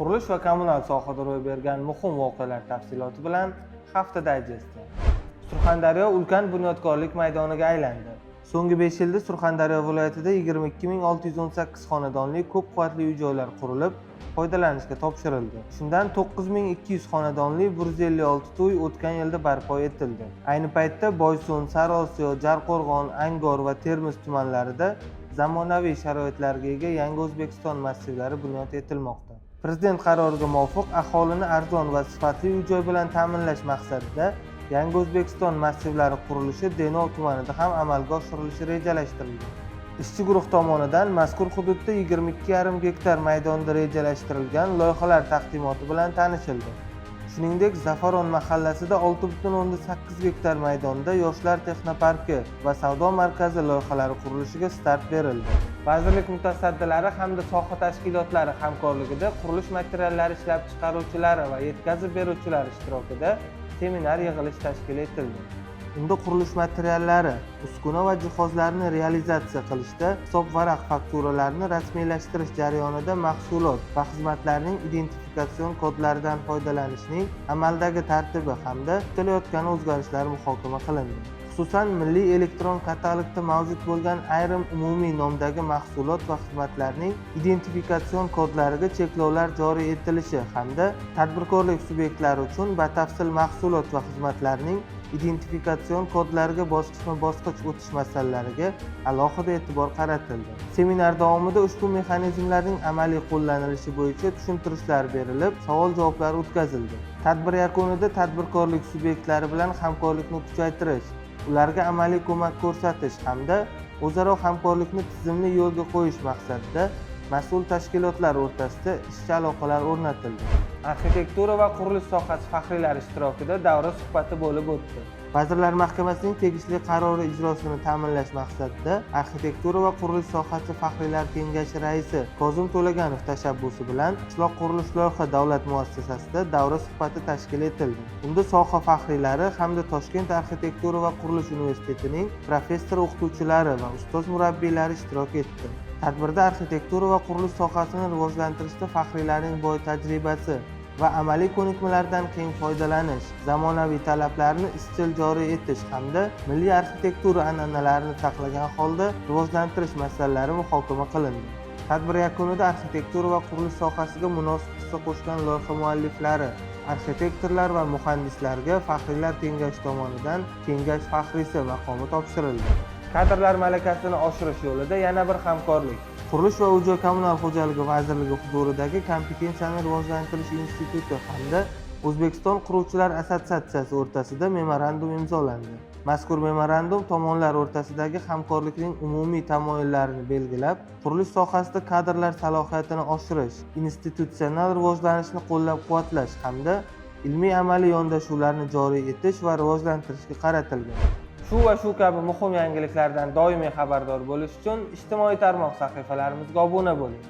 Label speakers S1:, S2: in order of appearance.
S1: Qurilish va kommunal sohada ro'y bergan muhim voqealar tafsiloti bilan hafta dayjesti. Surxondaryo ulkan bunyodkorlik maydoniga aylandi. So'nggi 5 yilda Surxondaryo viloyatida 22618 xonadonli ko'p qavatli uy-joylar qurilib, foydalanishga topshirildi. Shundan 9200 xonadonli 156 ta uy o'tgan yilda barpo etildi. Ayni paytda Boysun, Sariosiyo, Jarqo'rg'on, Angor va Termiz tumanlarida zamonaviy sharoitlarga ega yangi O'zbekiston massivlari bunyod etilmoqda. Prezident qaroriga muvofiq aholini arzon va sifatli uy-joy bilan ta'minlash maqsadida yangi O'zbekiston massivlari qurilishi Denov tumanida ham amalga oshirilishi rejalashtirilgan. Ishchi guruh tomonidan mazkur hududda 22,5 gektar maydonda rejalashtirilgan loyihalar taqdimoti bilan tanishildi. Shuningdek, Zafaron mahallasida 6,8 gektar maydonda yoshlar texnoparki va savdo markazi loyihalari qurilishiga start berildi. Vazirlik mutasaddilari hamda soha tashkilotlari hamkorligida qurilish materiallari ishlab chiqaruvchilari va yetkazib beruvchilar ishtirokida seminar yig'ilish tashkil etildi. Unda qurilish materiallari, uskuna va jihozlarni realizatsiya qilishda hisobvaraq fakturalarini rasmiylashtirish jarayonida mahsulot va xizmatlarning identifikatsion kodlaridan foydalanishning amaldagi tartibi hamda kutilayotgan o'zgarishlar muhokama qilindi. Xususan, milliy elektron katalogda mavjud bo'lgan ayrim umumiy nomdagi mahsulot va xizmatlarning identifikatsion kodlariga cheklovlar joriy etilishi hamda tadbirkorlik subyektlari uchun batafsil mahsulot va xizmatlarning identifikatsion kodlariga bosqichma-bosqich o'tish masalalariga alohida e'tibor qaratildi. Seminar davomida ushbu mexanizmlarning amaliy qo'llanilishi bo'yicha tushuntirishlar berilib, savol-javoblar o'tkazildi. Tadbir yakunida tadbirkorlik subyektlari bilan hamkorlikni kuchaytirish, ularga amaliy ko'mak ko'rsatish hamda o'zaro hamkorlikni tizimli yo'lga qo'yish maqsadida mas'ul tashkilotlar o'rtasida ishchi aloqalar o'rnatildi. Arxitektura va qurilish sohasi faxriylari ishtirokida davra suhbati bo'lib o'tdi. Vazirlar Mahkamasining tegishli qarori ijrosini ta'minlash maqsadida Arxitektura va qurilish sohasi faxriylar kengashi raisi Kozim To'laganov tashabbusi bilan Qishloq qurilish loyiha davlat muassasasida davra suhbati tashkil etildi. Unda soha faxriylari hamda Toshkent arxitektura va qurilish universitetining professor o'qituvchilari va ustoz murabbiylari ishtirok etdi. Tadbirda arxitektura va qurilish sohasini rivojlantirishda faxriylarning boy tajribasi va amaliy ko'nikmalardan keng foydalanish, zamonaviy talablarni izchil joriy etish hamda milliy arxitektura an'analarini saqlagan holda rivojlantirish masalalari muhokama qilindi. Tadbir yakunida arxitektura va qurilish sohasiga munosib hissa qo'shgan loyiha mualliflari, arxitektorlar va muhandislarga faxriylar kengashi tomonidan kengash faxriysi maqomi topshirildi. Kadrlar malakasini oshirish yo'lida yana bir hamkorlik. Qurilish va uy-joy kommunal xo'jaligi vazirligi huzuridagi Kompetensiyani rivojlantirish instituti hamda O'zbekiston quruvchilar assotsiatsiyasi o'rtasida memorandum imzolandi. Mazkur memorandum tomonlar o'rtasidagi hamkorlikning umumiy tamoyillarini belgilab, qurilish sohasida kadrlar salohiyatini oshirish, institutsional rivojlanishni qo'llab-quvvatlash hamda ilmiy-amaliy yondashuvlarni joriy etish va rivojlantirishga qaratilgan. Shu kabi muhim yangiliklardan doimiy xabardor bo'lish uchun ijtimoiy tarmoq sahifalarimizga obuna bo'ling.